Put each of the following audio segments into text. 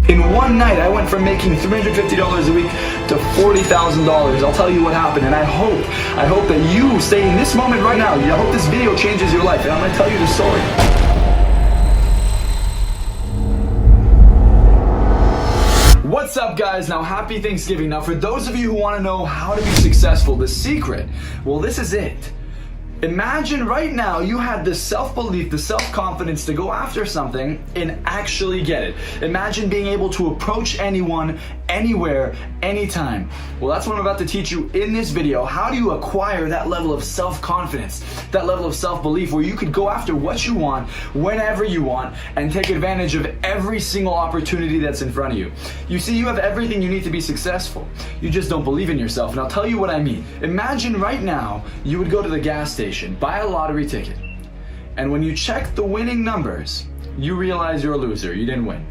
In one night, I went from making $350 a week to $40,000. I'll tell you what happened, and I hope that you stay in this moment right now. I hope this video changes your life, and I'm going to tell you the story. What's up, guys? Now, happy Thanksgiving. Now, for those of you who want to know how to be successful, the secret, well, this is it. Imagine right now you had the self-belief, the self-confidence to go after something and actually get it. Imagine being able to approach anyone, anywhere, anytime. Well, that's what I'm about to teach you in this video. How do you acquire that level of self-confidence, that level of self-belief where you could go after what you want, whenever you want, and take advantage of every single opportunity that's in front of you. You see, you have everything you need to be successful. You just don't believe in yourself, and I'll tell you what I mean. Imagine right now you would go to the gas station, buy a lottery ticket, and when you check the winning numbers, you realize you're a loser, you didn't win.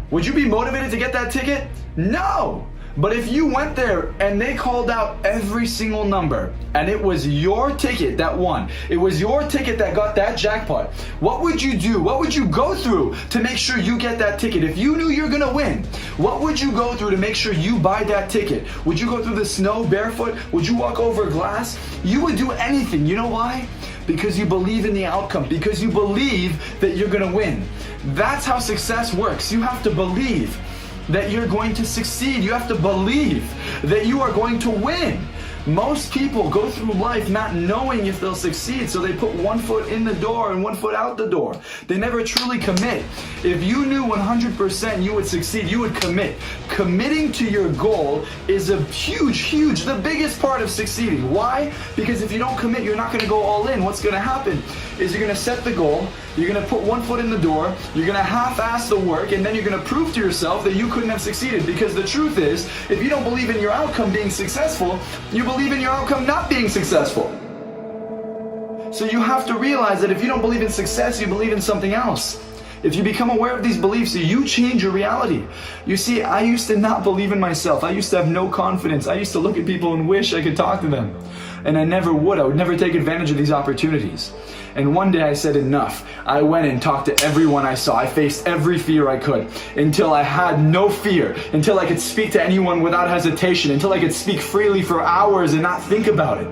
Would you be motivated to get that ticket? No! But if you went there and they called out every single number and it was your ticket that won, it was your ticket that got that jackpot, what would you do? What would you go through to make sure you get that ticket? If you knew you're gonna win, what would you go through to make sure you buy that ticket? Would you go through the snow barefoot? Would you walk over glass? You would do anything. You know why? Because you believe in the outcome, because you believe that you're gonna win. That's how success works. You have to believe that you're going to succeed. You have to believe that you are going to win. Most people go through life not knowing if they'll succeed, so they put one foot in the door and one foot out the door. They never truly commit. If you knew 100% you would succeed, you would commit. Committing to your goal is a huge, the biggest part of succeeding. Why? Because if you don't commit, you're not gonna go all in. What's gonna happen is you're gonna set the goal, you're gonna put one foot in the door, you're gonna half-ass the work, and then you're gonna prove to yourself that you couldn't have succeeded. Because the truth is, if you don't believe in your outcome being successful, you believe in your outcome not being successful. So you have to realize that if you don't believe in success, you believe in something else. If you become aware of these beliefs, you change your reality. You see, I used to not believe in myself. I used to have no confidence. I used to look at people and wish I could talk to them. And I never would. I would never take advantage of these opportunities. And one day I said enough. I went and talked to everyone I saw. I faced every fear I could until I had no fear, until I could speak to anyone without hesitation, until I could speak freely for hours and not think about it.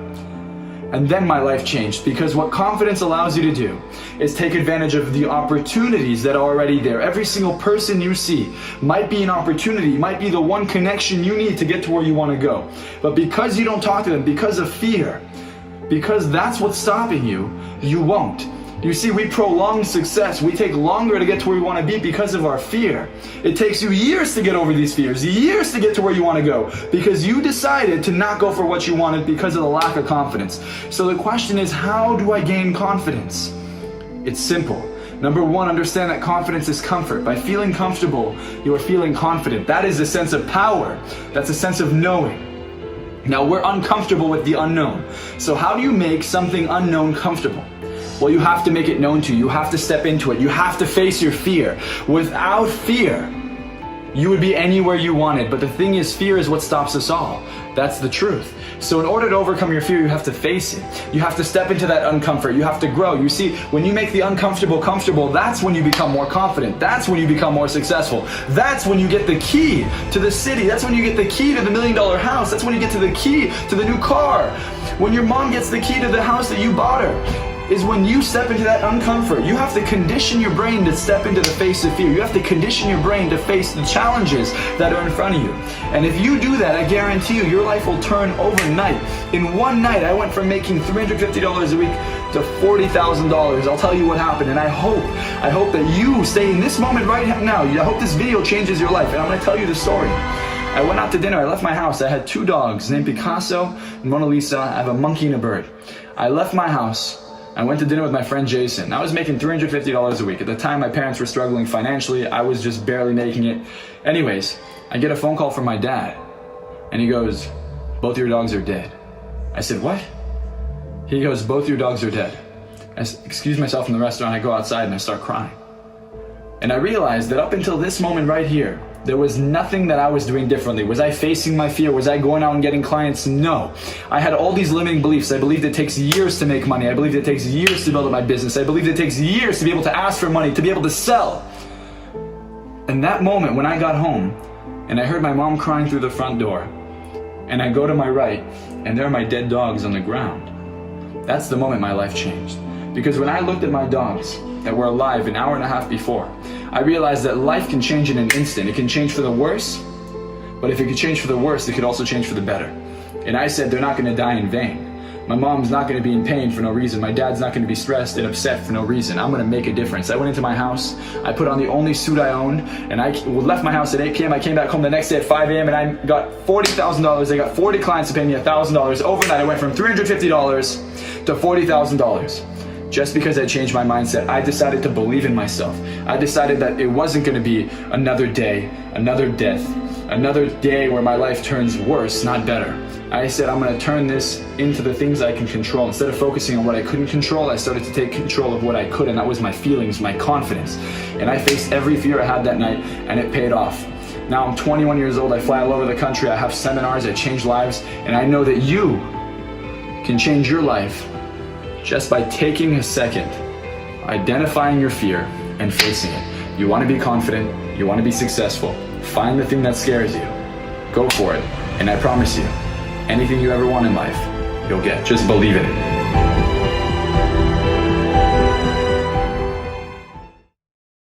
And then my life changed, because what confidence allows you to do is take advantage of the opportunities that are already there. Every single person you see might be an opportunity, might be the one connection you need to get to where you want to go. But because you don't talk to them, because of fear, because that's what's stopping you, you won't. You see, we prolong success. We take longer to get to where we want to be because of our fear. It takes you years to get over these fears, years to get to where you want to go, because you decided to not go for what you wanted because of the lack of confidence. So the question is, how do I gain confidence? It's simple. Number one, understand that confidence is comfort. By feeling comfortable, you are feeling confident. That is a sense of power. That's a sense of knowing. Now, we're uncomfortable with the unknown. So how do you make something unknown comfortable? Well, you have to make it known to you. You have to step into it. You have to face your fear. Without fear, you would be anywhere you wanted. But the thing is, fear is what stops us all. That's the truth. So in order to overcome your fear, you have to face it. You have to step into that uncomfort. You have to grow. You see, when you make the uncomfortable comfortable, that's when you become more confident. That's when you become more successful. That's when you get the key to the city. That's when you get the key to the $1 million house. That's when you get to the key to the new car. When your mom gets the key to the house that you bought her, is when you step into that uncomfort. You have to condition your brain to step into the face of fear. You have to condition your brain to face the challenges that are in front of you. And if you do that, I guarantee you, your life will turn overnight. In one night, I went from making $350 a week to $40,000. I'll tell you what happened, and I hope that you stay in this moment right now. I hope this video changes your life, and I'm gonna tell you the story. I went out to dinner. I left my house. I had two dogs named Picasso and Mona Lisa. I have a monkey and a bird. I left my house. I went to dinner with my friend Jason. I was making $350 a week. At the time, my parents were struggling financially. I was just barely making it. Anyways, I get a phone call from my dad, and he goes, "Both your dogs are dead." I said, "What?" He goes, "Both your dogs are dead." I excuse myself from the restaurant. I go outside and I start crying. And I realized that up until this moment right here, there was nothing that I was doing differently. Was I facing my fear? Was I going out and getting clients? No. I had all these limiting beliefs. I believed it takes years to make money. I believed it takes years to build up my business. I believed it takes years to be able to ask for money, to be able to sell. And that moment when I got home and I heard my mom crying through the front door, and I go to my right and there are my dead dogs on the ground, that's the moment my life changed. Because when I looked at my dogs that were alive an hour and a half before, I realized that life can change in an instant. It can change for the worse, but if it could change for the worse, it could also change for the better. And I said, they're not going to die in vain. My mom's not going to be in pain for no reason. My dad's not going to be stressed and upset for no reason. I'm going to make a difference. I went into my house, I put on the only suit I owned, and I left my house at 8 p.m. I came back home the next day at 5 a.m. and I got $40,000. I got 40 clients to pay me $1,000. Overnight, I went from $350 to $40,000. Just because I changed my mindset, I decided to believe in myself. I decided that it wasn't going to be another day, another death, another day where my life turns worse, not better. I said, I'm going to turn this into the things I can control. Instead of focusing on what I couldn't control, I started to take control of what I could, and that was my feelings, my confidence. And I faced every fear I had that night, and it paid off. Now I'm 21 years old, I fly all over the country, I have seminars, I change lives, and I know that you can change your life just by taking a second, identifying your fear, and facing it. You want to be confident, you want to be successful, find the thing that scares you, go for it, and I promise you, anything you ever want in life, you'll get. Just believe in it.